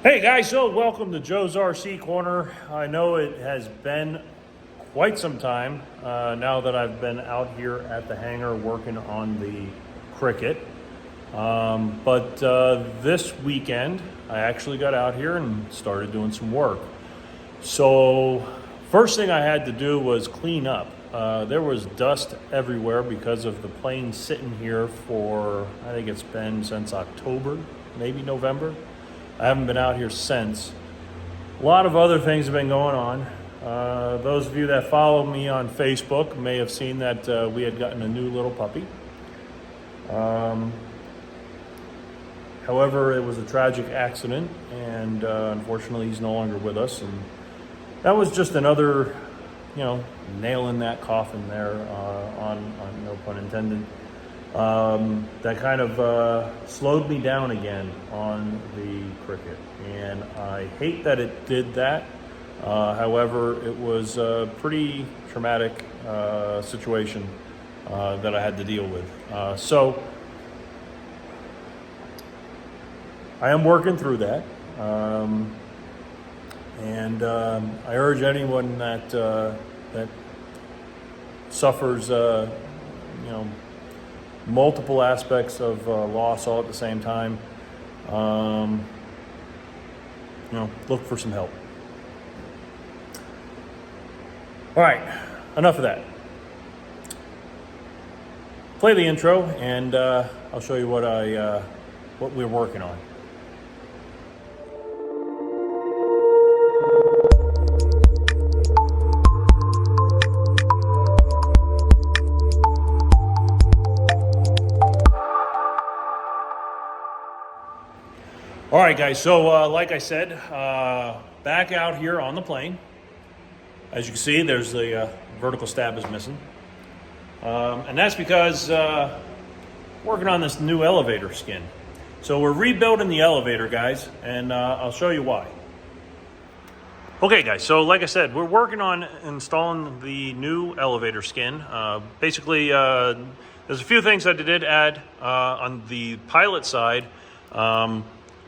Hey guys, so welcome to Joe's RC Corner. I know it has been quite some time now that I've been out here at the hangar working on the Cricket. But this weekend I actually got out here and started doing some work. So first thing I had to do was clean up. There was dust everywhere because of the plane sitting here for, I think it's been since October, maybe November. I haven't been out here since. A lot of other things have been going on. Those of you that follow me on Facebook may have seen that we had gotten a new little puppy. However, it was a tragic accident, and unfortunately he's no longer with us. And that was just another, nail in that coffin there, on no pun intended. That kind of slowed me down again on the Cricket, and I hate that it did that. However, it was a pretty traumatic situation that I had to deal with. So I am working through that, and I urge anyone that that suffers, multiple aspects of loss all at the same time, look for some help. All right, enough of that. Play the intro, and I'll show you what we're working on. All right, guys, so like I said, back out here on the plane. As you can see, there's the vertical stab is missing. And that's because working on this new elevator skin. So we're rebuilding the elevator, guys, and I'll show you why. Okay, guys, so like I said, we're working on installing the new elevator skin. Basically, there's a few things I did add on the pilot side.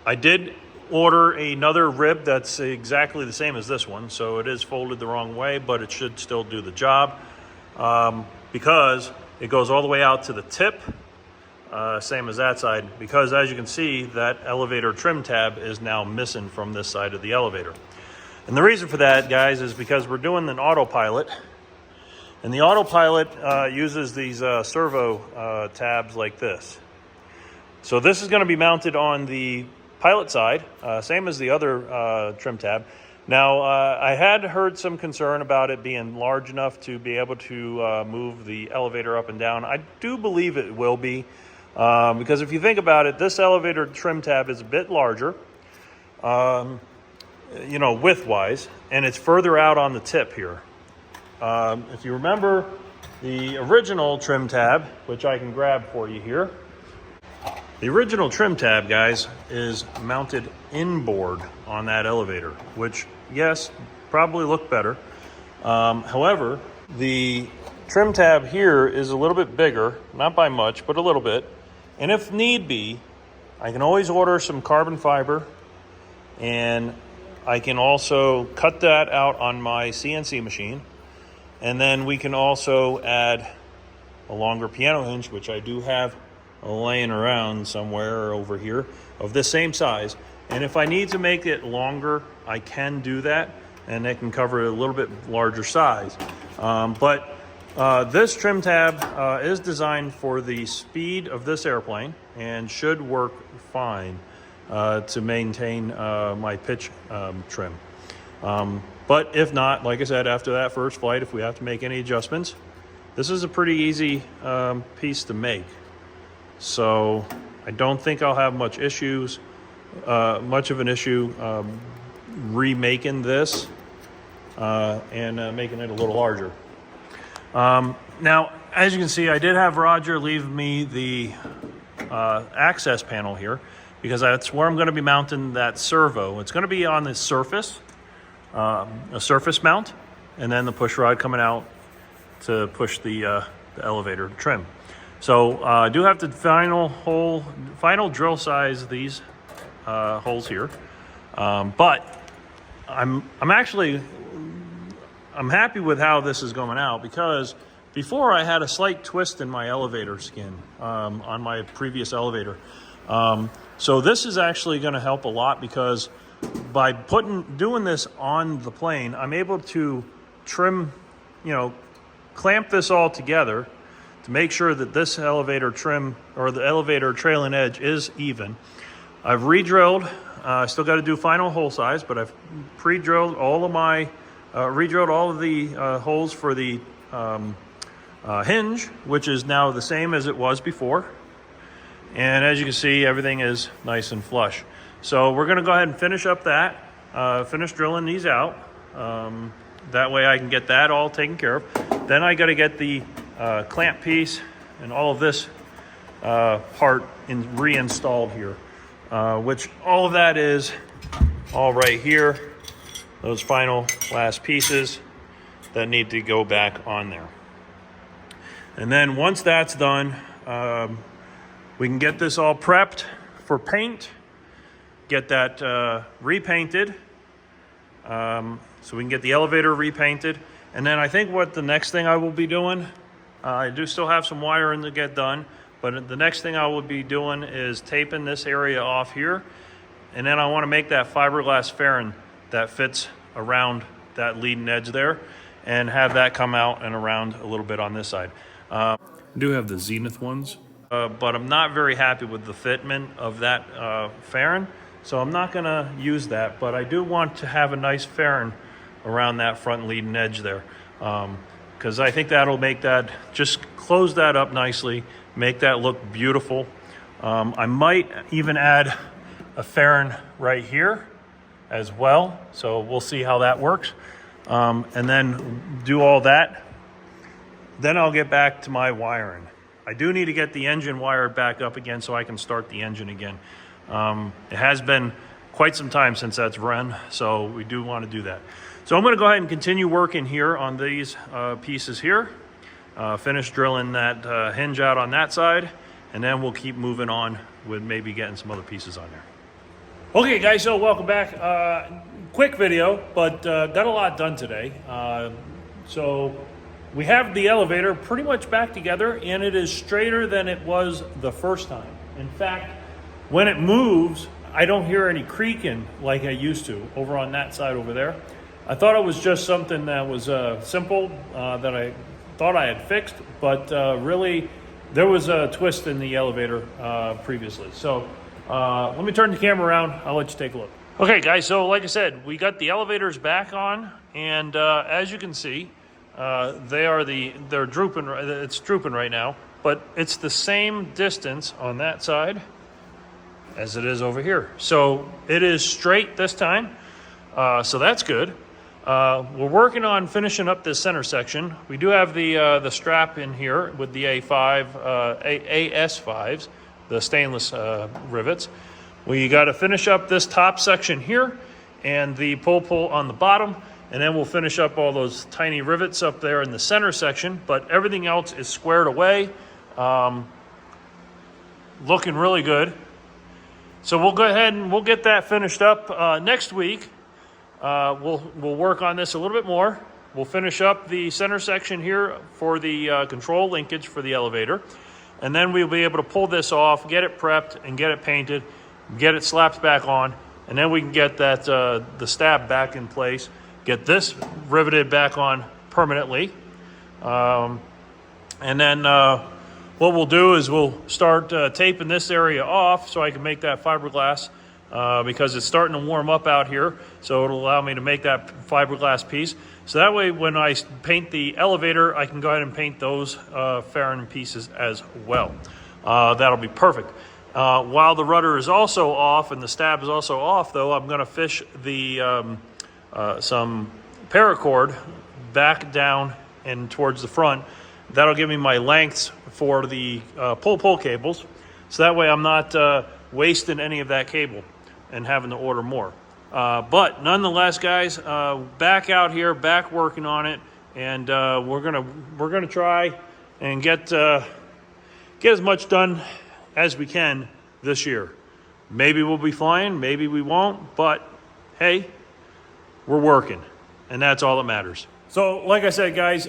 I did order another rib that's exactly the same as this one, so it is folded the wrong way, but it should still do the job because it goes all the way out to the tip, same as that side, because as you can see, that elevator trim tab is now missing from this side of the elevator. And the reason for that, guys, is because we're doing an autopilot, and the autopilot uses these servo tabs like this. So this is going to be mounted on the pilot side, same as the other trim tab. Now, I had heard some concern about it being large enough to be able to move the elevator up and down. I do believe it will be, because if you think about it, this elevator trim tab is a bit larger, width-wise, and it's further out on the tip here. If you remember the original trim tab, which I can grab for you here, the original trim tab, guys, is mounted inboard on that elevator, which, yes, probably looked better. However, the trim tab here is a little bit bigger, not by much, but a little bit. And if need be, I can always order some carbon fiber, and I can also cut that out on my CNC machine. And then we can also add a longer piano hinge, which I do have laying around somewhere over here of the same size, and if I need to make it longer, I can do that, and it can cover a little bit larger size. But this trim tab is designed for the speed of this airplane and should work fine to maintain my pitch trim. But if not, like I said, after that first flight, if we have to make any adjustments, this is a pretty easy piece to make. So I don't think I'll have much of an issue remaking this and making it a little larger. Now, as you can see, I did have Roger leave me the access panel here because that's where I'm going to be mounting that servo. It's going to be on the surface, a surface mount, and then the push rod coming out to push the elevator trim. So I do have to final drill size these holes here. But I'm happy with how this is going out, because before I had a slight twist in my elevator skin on my previous elevator. So this is actually going to help a lot, because by doing this on the plane, I'm able to trim, clamp this all together to make sure that this elevator trim, or the elevator trailing edge, is even. I've re-drilled. I still got to do final hole size, but I've pre-drilled all of my, re-drilled all of the holes for the hinge, which is now the same as it was before. And as you can see, everything is nice and flush. So we're going to go ahead and finish up that, finish drilling these out. That way I can get that all taken care of. Then I got to get the clamp piece and all of this part reinstalled here, which all of that is all right here. Those final last pieces that need to go back on there. And then once that's done, we can get this all prepped for paint, get that repainted, so we can get the elevator repainted. And then I think what the next thing I will be doing, I do still have some wiring to get done, but the next thing I will be doing is taping this area off here. And then I want to make that fiberglass fairing that fits around that leading edge there, and have that come out and around a little bit on this side. I do have the Zenith ones, but I'm not very happy with the fitment of that fairing, so I'm not going to use that. But I do want to have a nice fairing around that front leading edge there, because I think that'll make that, just close that up nicely, make that look beautiful. I might even add a fairing right here as well, so we'll see how that works, and then do all that. Then I'll get back to my wiring. I do need to get the engine wired back up again so I can start the engine again. It has been quite some time since that's run, so we do want to do that. So I'm going to go ahead and continue working here on these pieces here, finish drilling that hinge out on that side, and then we'll keep moving on with maybe getting some other pieces on there. Okay guys, so welcome back. Quick video, but got a lot done today. So we have the elevator pretty much back together, and it is straighter than it was the first time. In fact, when it moves, I don't hear any creaking like I used to over on that side over there. I thought it was just something that was simple that I thought I had fixed, but really there was a twist in the elevator previously. So let me turn the camera around. I'll let you take a look. Okay guys, so like I said, we got the elevators back on, and as you can see, they're drooping. It's drooping right now, but it's the same distance on that side as it is over here. So it is straight this time. So that's good. We're working on finishing up this center section. We do have the strap in here with the AS5s, the stainless rivets. We got to finish up this top section here and the pull on the bottom. And then we'll finish up all those tiny rivets up there in the center section, but everything else is squared away, looking really good. So we'll go ahead and we'll get that finished up next week. We'll work on this a little bit more. We'll finish up the center section here for the control linkage for the elevator, and then we'll be able to pull this off, get it prepped, and get it painted, get it slapped back on, and then we can get that the stab back in place. Get this riveted back on permanently. And then what we'll do is we'll start taping this area off so I can make that fiberglass because it's starting to warm up out here. So it'll allow me to make that fiberglass piece. So that way when I paint the elevator, I can go ahead and paint those fairing pieces as well. That'll be perfect. While the rudder is also off and the stab is also off though, I'm gonna fish the some paracord back down and towards the front. That'll give me my lengths for the pull cables, so that way I'm not wasting any of that cable and having to order more. But nonetheless, guys, back out here, back working on it, and we're gonna try and get as much done as we can this year. Maybe we'll be flying, maybe we won't, but hey, we're working, and that's all that matters. So like I said, guys,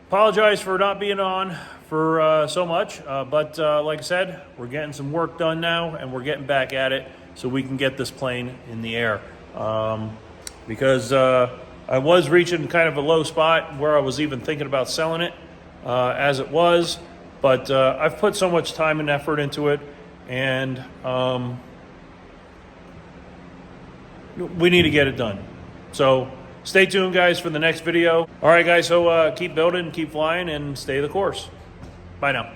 apologize for not being on for so much, but like I said, we're getting some work done now, and we're getting back at it so we can get this plane in the air. Because I was reaching kind of a low spot where I was even thinking about selling it as it was, but I've put so much time and effort into it, and we need to get it done. So stay tuned, guys, for the next video. All right, guys, so keep building, keep flying, and stay the course. Bye now.